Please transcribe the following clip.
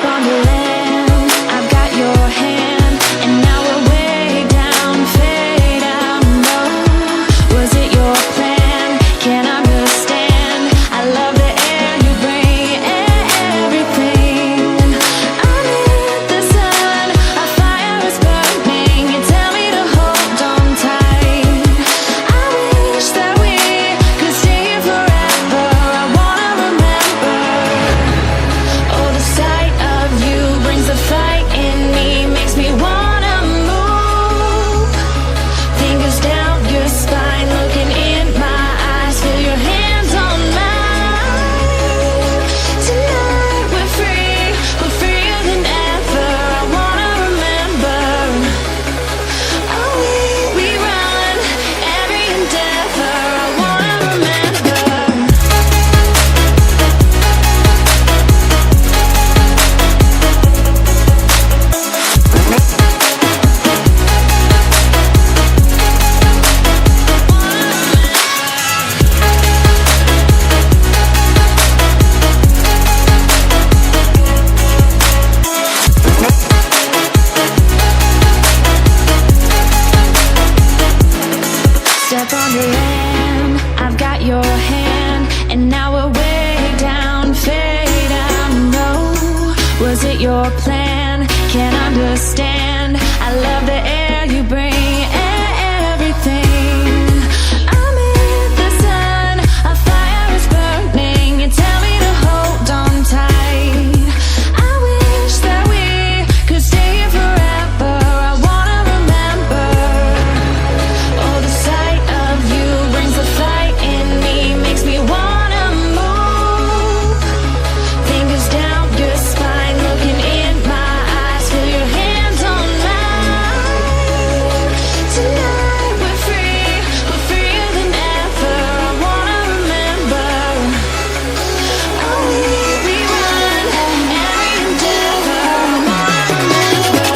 on the land, I've got your hand, and now we're way down, fade out. No, was it your plan? Can't understand. I love the air you bring, everything. Under the sun, a fire is burning. You tell me to hold on tight. I wish that we could stay here forever. I wanna remember. Oh, the sight of you brings the fight in me, makes me wanna move. Fingers down your spine, looking in my eyes, feel your hands on mine. Tonight we're freer than ever. I wanna remember. Oh, we run every endeavor. I wanna remember. Step on the land, I've got your hand, and now we're way down, fade out. No, was it your plan? Can't understand. I love the air you bring, everything. I'm in the sun, a fire is burning. You tell me to hold on tight. I wish that we could stay here forever. I wanna remember. Oh, the sight of you brings the fight in me, makes me wanna move. Fingers down your spine, looking in my eyes, feel your hands on mine. Tonight we're freer than ever. I wanna remember. Oh, we run every endeavor. I wanna remember.